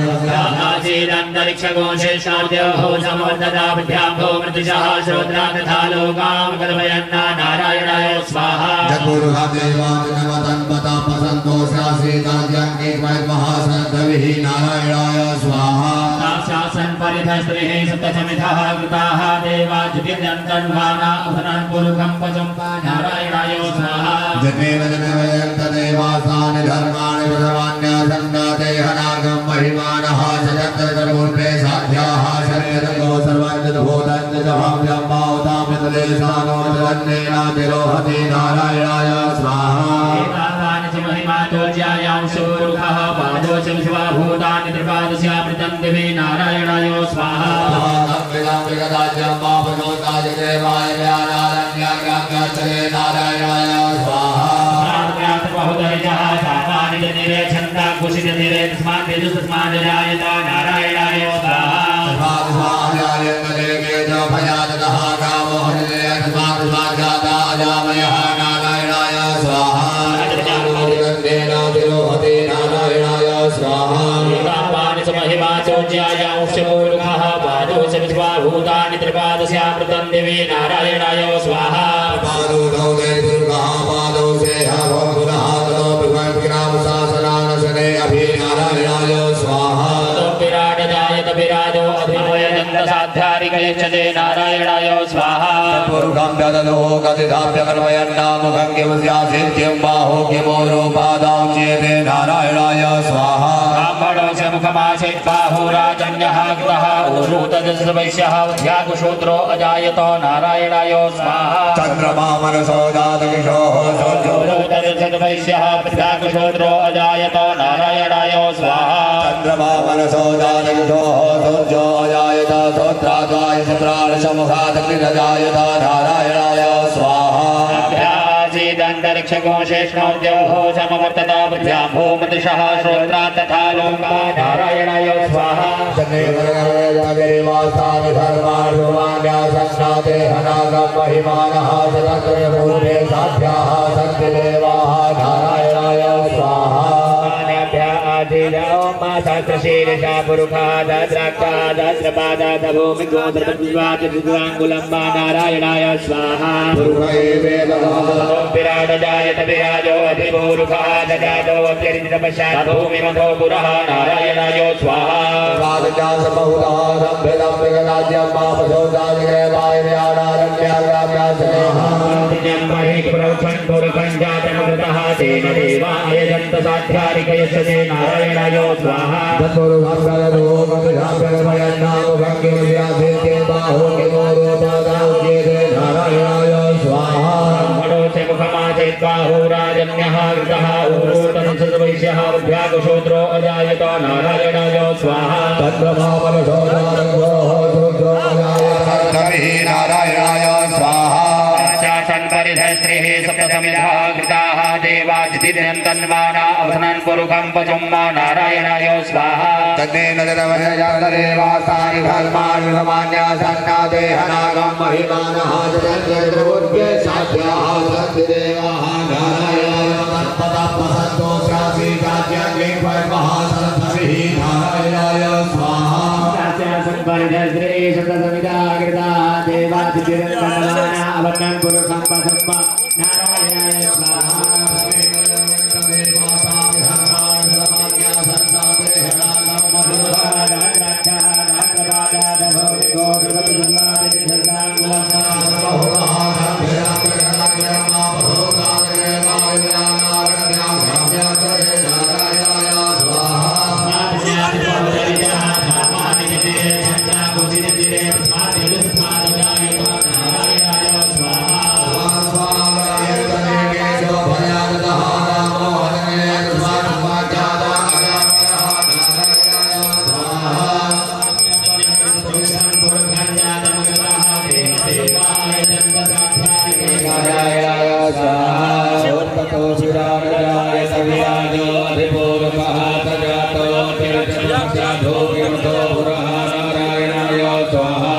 आकाशीदन्तरिक्षगोशेषाद्यो समोर्धता विद्याभो मृतिशः श्रोत्रा तथा लोकां कल्पयन्ना नारायणाय स्वाहा चतुर्हा देवान्तनवतन्पतापसन्तोषासीताद्यङ्गेकमहासनद्भिः नारायणाय स्वाहा शासन परिधस्त्रिः सप्तशमिधः कृताः देवाज्युतिर्यन्तन्वाना उभनन् पुरुखं पचम्पा नारायणाय स्वाहा जपेन जनवयन्त देवासानि धर्माणि प्रथमान्यासन्नादेहनागं महिमानः सजन्तर्गोल्पे साध्याः शरीरगो सर्वञ्जभूतञ्च च भाव्यं भावतामितदेशानो जगन्नेनातिरोहति नारायणाय स्वाहा महिमातोज्यायां शूरुखः पादोऽसि विश्वाभूतानि त्रिपादस्यामृतं दिवे नारायणाय स्वाहा नारायणाय स्वाहा छन्दा कुशिततिरे तस्मात् तेजस्तस्मात् जायतो नारायणाय स्वाहा महिमाचोज्यायां शूरुखः पादोऽसि विश्वाभूतानि त्रिपादस्यामृतं दिवे नारायणाय स्वाहा साध्यारिकयच्छते नारायणाय स्वाहा पुरुषं ददलो कथिताप्यकर्मयन्नामुखं किमुस्यासित्यं बाहो किमोरोपादां चेते नारायणाय स्वाहा ब्राह्मणस्य मुखमासीत् बाहुराजन्यः कृतः ऊरुतजस्वैश्यः उद्याकुशूद्रो अजायतो नारायणाय स्वाहा चन्द्रमा मनसो जातकिशोः ऊरुतजस्वैश्यः उद्याकुशूद्रो अजायतो नारायणाय स्वाहा चन्द्रमा मनसो जातकिशोः सूर्यो अजायत सोत्राद्वाय प्राणसमुखादग्निरजायत नारायणाय स्वाहा दन्तरिक्षगोशेषणोद्योः समवर्तता पृथ्व्यां भूमृतिशः श्रोत्रा तथा लोका नारायणाय स्वाहा सहस्रशीर्षा पुरुषा दद्राक्षा दद्रपादादभूमिगोत्रपद्विवाचुलाङ्गुलम्बा नारायणाय स्वाहा विराट जायत विराजो अधिपूरुषः दजातो अत्यरितपश्चात् भूमिमथो पुरः नारायणाय स्वाहा तेन देवायजन्त साध्यारिकयच्छते नारायणाय स्वाहा नारायणाय स्वाहा बाहुराजन्यः कृतः ऊरोतनसर्वैश्यः उद्याकुशूद्रो अजायतो नारायणाय स्वाहा नारायणाय स्वाहा परिधस्त्रिः सप्तसमिधः कृताः देवाज्युतिर्यन्तन्वाना अवसनन् पुरुखं पचुम्मा नारायणाय स्वाहा तन्नेन देवासानि धर्माणि प्रथमान्यासन्नादेहनागं महिमानः जगन्निर्वोर्गे साध्याः सन्तिदेवाः नारायणाय तत्पदपसन्तोषासीताद्यङ्गेकमहासनद्भिः नारायणाय स्वाहा अवन्नं पुरुषं पशुम्मा नारायणाय स्वाहा स्वाहा सजातो तिरचक्षाधो विमतो पुरः नारायणाय स्वाहा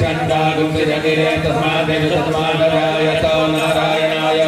चंडा गुप्त जगिरे तस्मात् तस्मादरायतो नारायणाय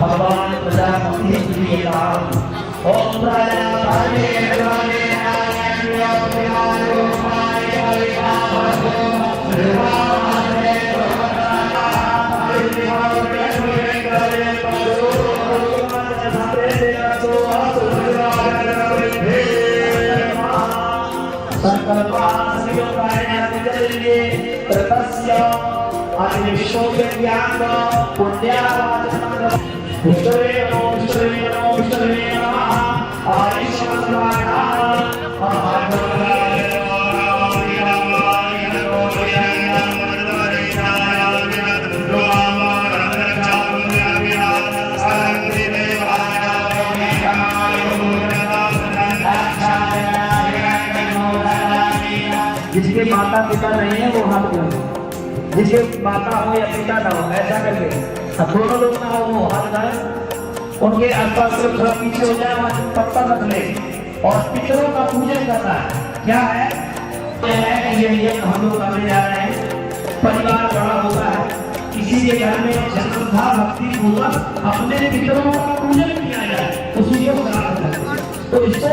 भगवान प्रजापति की नाम ओम प्रजापति भगवाने जिसके माता पिता नहीं है वो हाथ जोड़े, जिसके माता हो या पिता ना हो ऐसा करके, अब दोनों लोग ना हो वो हाथ डाले, उनके आसपास से थोड़ा पीछे हो जाए, वहाँ पत्ता रख ले और पितरों का पूजन करना है। क्या है ये हम लोग करने जा रहे हैं। परिवार बड़ा होता है, किसी के घर में श्रद्धा भक्ति पूर्वक अपने पितरों का पूजन किया जाए, उसी को कराना है। तो इसको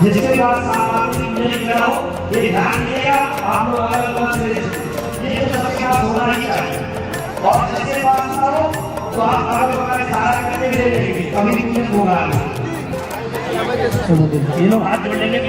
जिसके पास ये ध्यान दिएगा आप लोग ये सबका होना ही चाहिए। और जिसके पास हो तो आप अगर सारा करने के लिए कभी कुछ होगा ये लोग हाथ जोड़ लेंगे।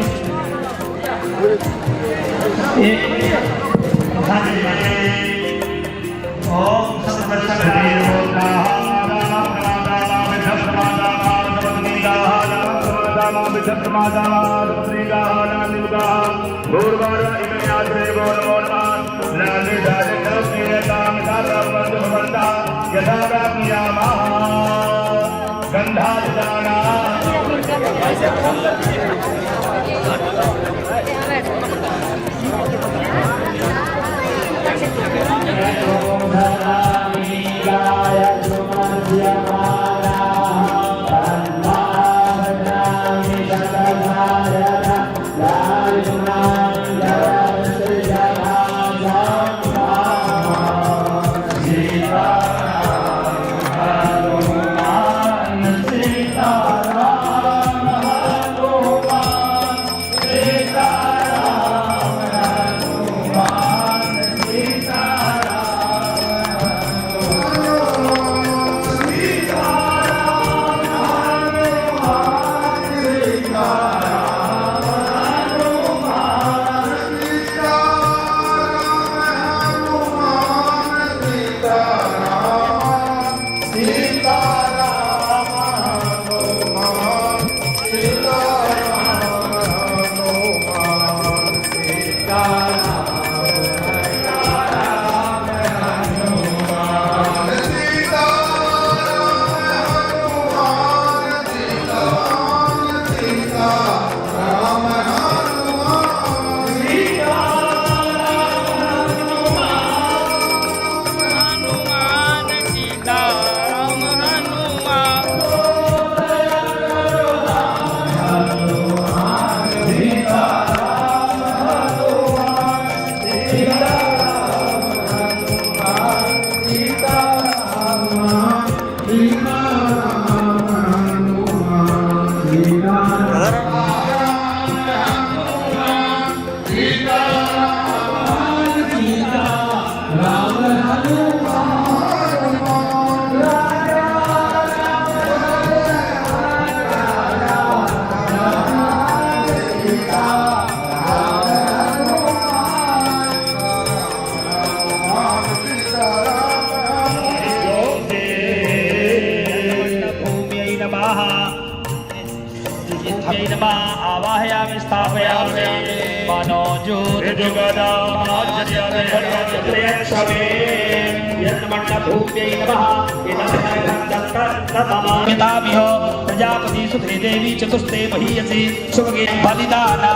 प्रजापति सुखे देवी चतुस्ते महीयसी सुभगे बलिदाना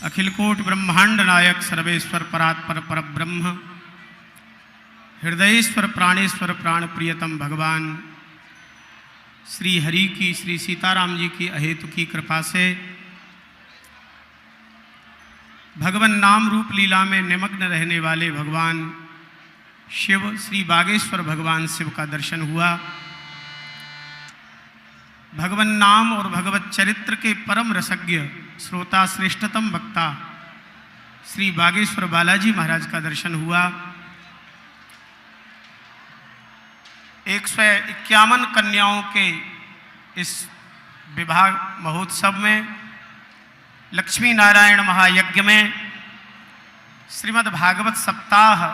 अखिलकोट ब्रह्मांड नायक सर्वेश्वर परात्पर पर ब्रह्म हृदयेश्वर प्राणेश्वर प्राण प्रियतम भगवान श्री हरि की श्री सीताराम जी की अहेतु की कृपा से भगवान नाम रूप लीला में निमग्न रहने वाले भगवान शिव श्री बागेश्वर भगवान शिव का दर्शन हुआ। भगवान नाम और भगवत चरित्र के परम रसज्ञ श्रोता श्रेष्ठतम वक्ता श्री बागेश्वर बालाजी महाराज का दर्शन हुआ। 151 कन्याओं के इस विवाह महोत्सव में लक्ष्मी नारायण महायज्ञ में श्रीमद् भागवत सप्ताह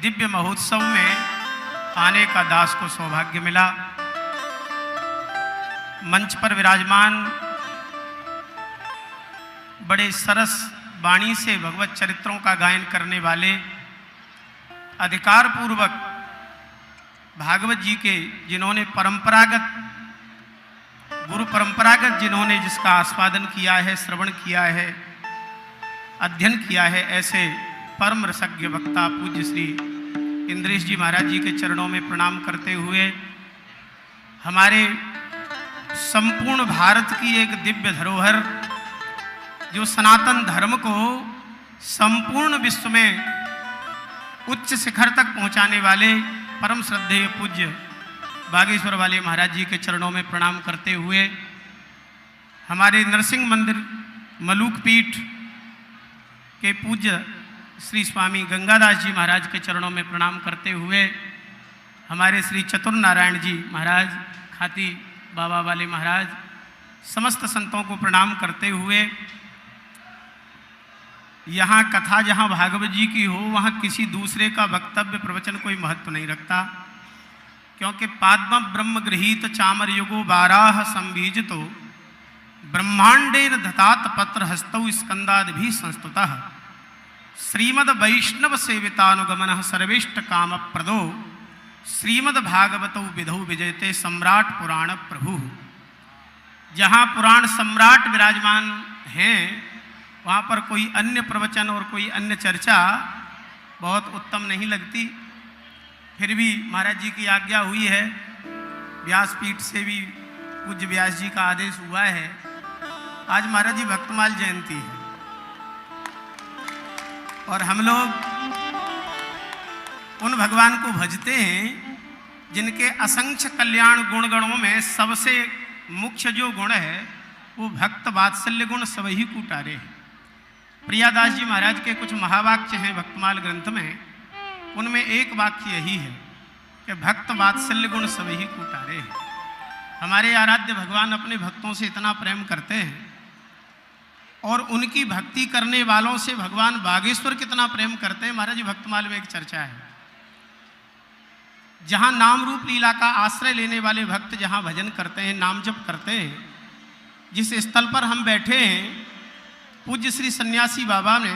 दिव्य महोत्सव में आने का दास को सौभाग्य मिला। मंच पर विराजमान बड़े सरस वाणी से भगवत चरित्रों का गायन करने वाले अधिकार पूर्वक भागवत जी के जिन्होंने परंपरागत गुरु परंपरागत जिन्होंने जिसका आस्वादन किया है, श्रवण किया है, अध्ययन किया है, ऐसे परम रसज्ञ वक्ता पूज्य श्री इंद्रेश जी महाराज जी के चरणों में प्रणाम करते हुए हमारे संपूर्ण भारत की एक दिव्य धरोहर जो सनातन धर्म को संपूर्ण विश्व में उच्च शिखर तक पहुंचाने वाले परम श्रद्धेय पूज्य बागेश्वर वाले महाराज जी के चरणों में प्रणाम करते हुए हमारे नरसिंह मंदिर मलूक पीठ के पूज्य श्री स्वामी गंगादास जी महाराज के चरणों में प्रणाम करते हुए हमारे श्री चतुर नारायण जी महाराज खाती बाबा वाले महाराज समस्त संतों को प्रणाम करते हुए यहाँ कथा जहाँ भागवत जी की हो वहाँ किसी दूसरे का वक्तव्य प्रवचन कोई महत्व नहीं रखता, क्योंकि पाद्म ब्रह्म गृहीत चामर युगो बाराह संबीजतो ब्रह्मांडेन धतात पत्र हस्तौ स्कंदाद भी संस्तुतः श्रीमद वैष्णव सेवितानुगमन सर्वेष्ट काम प्रदो श्रीमद भागवतौ विधौ विजयते सम्राट पुराण प्रभु। जहाँ पुराण सम्राट विराजमान हैं वहाँ पर कोई अन्य प्रवचन और कोई अन्य चर्चा बहुत उत्तम नहीं लगती। फिर भी महाराज जी की आज्ञा हुई है, व्यासपीठ से भी पूज्य व्यास जी का आदेश हुआ है। आज महाराज जी भक्तमाल जयंती है और हम लोग उन भगवान को भजते हैं जिनके असंख्य कल्याण गुणगणों में सबसे मुख्य जो गुण है वो भक्त वात्सल्य गुण सब ही कूटारे हैं। प्रियादास जी महाराज के कुछ महावाक्य हैं भक्तमाल ग्रंथ में, उनमें एक वाक्य यही है कि भक्त वात्सल्य गुण सब ही कूटारे हैं। हमारे आराध्य भगवान अपने भक्तों से इतना प्रेम करते हैं और उनकी भक्ति करने वालों से भगवान बागेश्वर कितना प्रेम करते हैं। महाराज जी भक्तमाल में एक चर्चा है, जहाँ नाम रूप लीला का आश्रय लेने वाले भक्त जहाँ भजन करते हैं, नाम जप करते हैं, जिस स्थल पर हम बैठे हैं पूज्य श्री सन्यासी बाबा ने,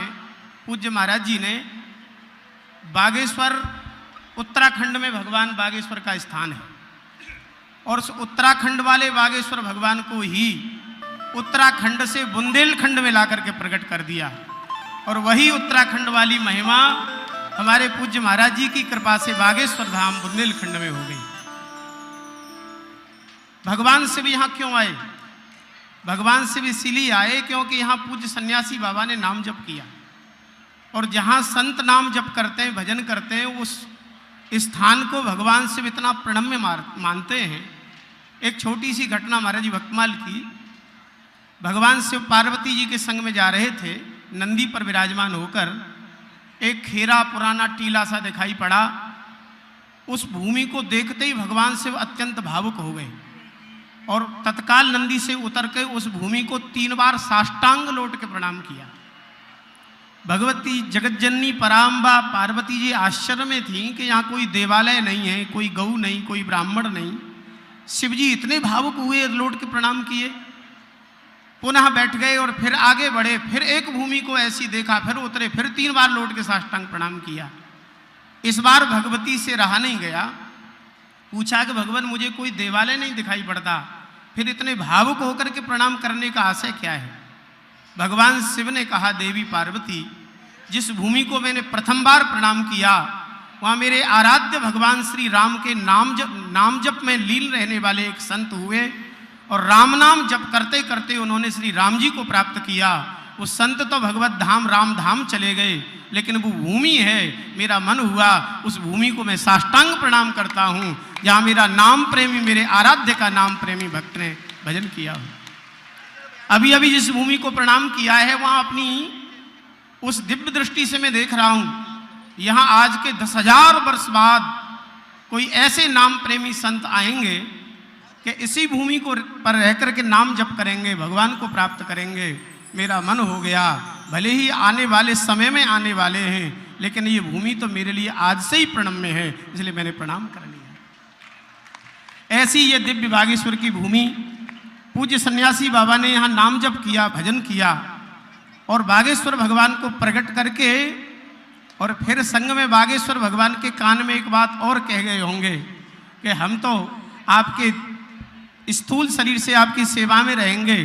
पूज्य महाराज जी ने बागेश्वर उत्तराखंड में भगवान बागेश्वर का स्थान है और उस उत्तराखंड वाले बागेश्वर भगवान को ही उत्तराखंड से बुंदेलखंड में लाकर के प्रकट कर दिया और वही उत्तराखंड वाली महिमा हमारे पूज्य महाराज जी की कृपा से बागेश्वर धाम बुंदेलखंड में हो गई। भगवान से भी यहाँ क्यों आए? भगवान से भी इसीलिए आए क्योंकि यहाँ पूज्य सन्यासी बाबा ने नाम जप किया और जहाँ संत नाम जप करते हैं, भजन करते हैं, उस स्थान को भगवान से भी इतना प्रणम्य मानते हैं। एक छोटी सी घटना महाराज जी भक्तमाल की, भगवान शिव पार्वती जी के संग में जा रहे थे, नंदी पर विराजमान होकर एक खेरा पुराना टीला सा दिखाई पड़ा। उस भूमि को देखते ही भगवान शिव अत्यंत भावुक हो गए और तत्काल नंदी से उतर के उस भूमि को 3 बार साष्टांग लौट के प्रणाम किया। भगवती जगज्जननी पराम्बा पार्वती जी आश्चर्य में थी कि यहाँ कोई देवालय नहीं है, कोई गऊ नहीं, कोई ब्राह्मण नहीं। शिव जी इतने भावुक हुए, लौट के प्रणाम किए, पुनः बैठ गए और फिर आगे बढ़े। फिर एक भूमि को ऐसी देखा, फिर उतरे, फिर 3 बार लौट के साष्टांग प्रणाम किया। इस बार भगवती से रहा नहीं गया, पूछा कि भगवान मुझे कोई देवालय नहीं दिखाई पड़ता, फिर इतने भावुक होकर के प्रणाम करने का आशय क्या है? भगवान शिव ने कहा, देवी पार्वती, जिस भूमि को मैंने प्रथम बार प्रणाम किया वहाँ मेरे आराध्य भगवान श्री राम के नाम जप में लीन रहने वाले एक संत हुए और राम नाम जप करते करते उन्होंने श्री राम जी को प्राप्त किया। उस संत तो भगवत धाम राम धाम चले गए, लेकिन वो भूमि है, मेरा मन हुआ उस भूमि को मैं साष्टांग प्रणाम करता हूँ जहाँ मेरा नाम प्रेमी, मेरे आराध्य का नाम प्रेमी भक्त ने भजन किया हो। अभी अभी जिस भूमि को प्रणाम किया है वहाँ अपनी उस दिव्य दृष्टि से मैं देख रहा हूँ, यहाँ आज के 10,000 वर्ष बाद कोई ऐसे नाम प्रेमी संत आएंगे कि इसी भूमि को पर रह कर के नाम जप करेंगे, भगवान को प्राप्त करेंगे। मेरा मन हो गया, भले ही आने वाले समय में आने वाले हैं, लेकिन ये भूमि तो मेरे लिए आज से ही प्रणम्य है, इसलिए मैंने प्रणाम कर लिया। ऐसी ये दिव्य बागेश्वर की भूमि, पूज्य सन्यासी बाबा ने यहाँ नाम जप किया, भजन किया और बागेश्वर भगवान को प्रकट करके और फिर संग में बागेश्वर भगवान के कान में एक बात और कह गए होंगे कि हम तो आपके स्थूल शरीर से आपकी सेवा में रहेंगे,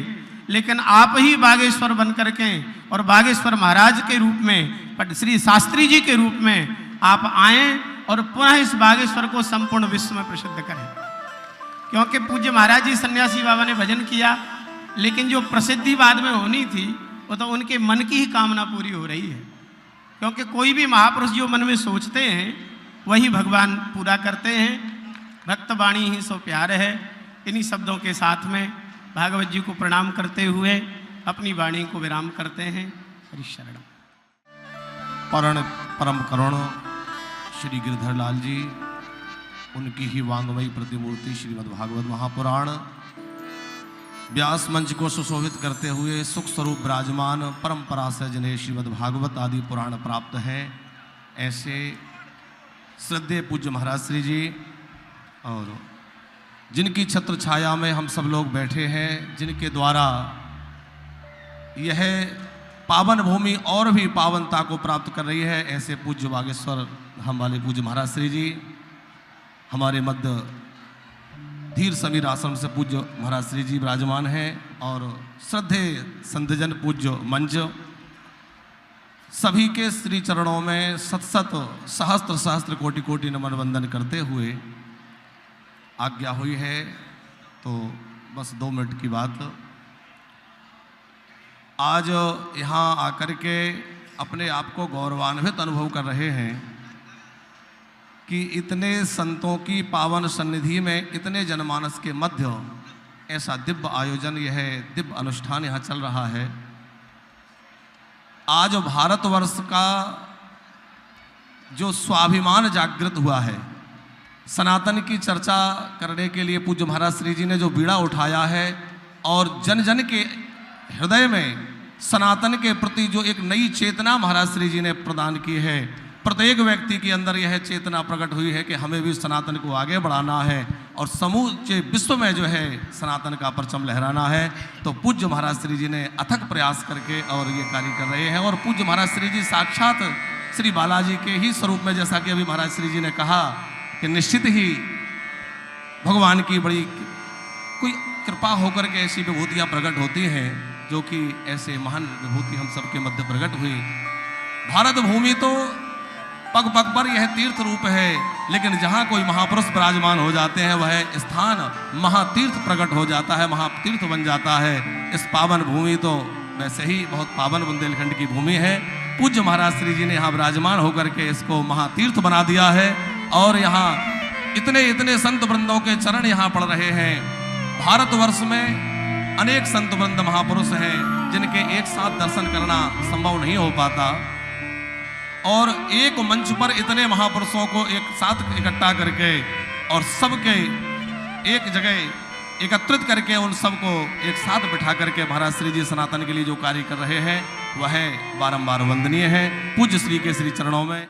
लेकिन आप ही बागेश्वर बन करके और बागेश्वर महाराज के रूप में, पट श्री शास्त्री जी के रूप में आप आएं और पुनः इस बागेश्वर को संपूर्ण विश्व में प्रसिद्ध करें। क्योंकि पूज्य महाराज जी सन्यासी बाबा ने भजन किया, लेकिन जो प्रसिद्धि बाद में होनी थी वो तो उनके मन की ही कामना पूरी हो रही है। क्योंकि कोई भी महापुरुष जो मन में सोचते हैं वही भगवान पूरा करते हैं। भक्त वाणी ही सो प्यार है। इन्हीं शब्दों के साथ में भागवत जी को प्रणाम करते हुए अपनी वाणी को विराम करते हैं। हरिशरण। परम करुण श्री गिरधर लाल जी, उनकी ही वांगमयी प्रतिमूर्ति श्रीमद् भागवत महापुराण व्यास मंच को सुशोभित करते हुए सुख स्वरूप विराजमान, परंपरा से जिन्हें श्रीमद् भागवत आदि पुराण प्राप्त हैं, ऐसे श्रद्धेय पूज्य महाराज श्री जी और जिनकी छत्र छाया में हम सब लोग बैठे हैं, जिनके द्वारा यह पावन भूमि और भी पावनता को प्राप्त कर रही है, ऐसे पूज्य बागेश्वर हम वाले पूज्य महाराज श्री जी हमारे मध्य धीर समीर आश्रम से पूज्य महाराज श्री जी विराजमान हैं और श्रद्धेय संतजन पूज्य मंच सभी के श्री चरणों में सत सहस्त्र सहस्त्र कोटि कोटि नमन वंदन करते हुए आज्ञा हुई है। तो बस 2 मिनट की बात, आज यहाँ आकर के अपने आप को गौरवान्वित अनुभव कर रहे हैं कि इतने संतों की पावन सन्निधि में, इतने जनमानस के मध्य ऐसा दिव्य आयोजन, यह दिव्य अनुष्ठान यहाँ चल रहा है। आज भारतवर्ष का जो स्वाभिमान जागृत हुआ है, सनातन की चर्चा करने के लिए पूज्य महाराज श्री जी ने जो बीड़ा उठाया है और जन जन के हृदय में सनातन के प्रति जो एक नई चेतना महाराज श्री जी ने प्रदान की है, प्रत्येक व्यक्ति के अंदर यह चेतना प्रकट हुई है कि हमें भी सनातन को आगे बढ़ाना है और समूचे विश्व में जो है सनातन का परचम लहराना है। तो पूज्य महाराज श्री जी ने अथक प्रयास करके और ये कार्य कर रहे हैं और पूज्य महाराज श्री जी साक्षात श्री बालाजी के ही स्वरूप में, जैसा कि अभी महाराज श्री जी ने कहा कि निश्चित ही भगवान की बड़ी कोई कृपा होकर के ऐसी विभूतियाँ प्रकट होती हैं, जो कि ऐसे महान विभूति हम सबके मध्य प्रकट हुई। भारत भूमि तो पग पग पर यह तीर्थ रूप है, लेकिन जहाँ कोई महापुरुष विराजमान हो जाते हैं वह स्थान महातीर्थ प्रकट हो जाता है, महातीर्थ बन जाता है। इस पावन भूमि तो वैसे ही बहुत पावन बुंदेलखंड की भूमि है। पूज्य महाराज श्री जी ने यहाँ विराजमान होकर के इसको महातीर्थ बना दिया है और यहाँ इतने इतने संत वृंदों के चरण यहाँ पड़ रहे हैं। भारतवर्ष में अनेक संत वृंद महापुरुष हैं जिनके एक साथ दर्शन करना संभव नहीं हो पाता और एक मंच पर इतने महापुरुषों को एक साथ इकट्ठा करके और सबके एक जगह एकत्रित करके उन सबको एक साथ बिठा करके महाराज श्री जी सनातन के लिए जो कार्य कर रहे हैं वह बारंबार वंदनीय है। पूज्य श्री के श्री चरणों में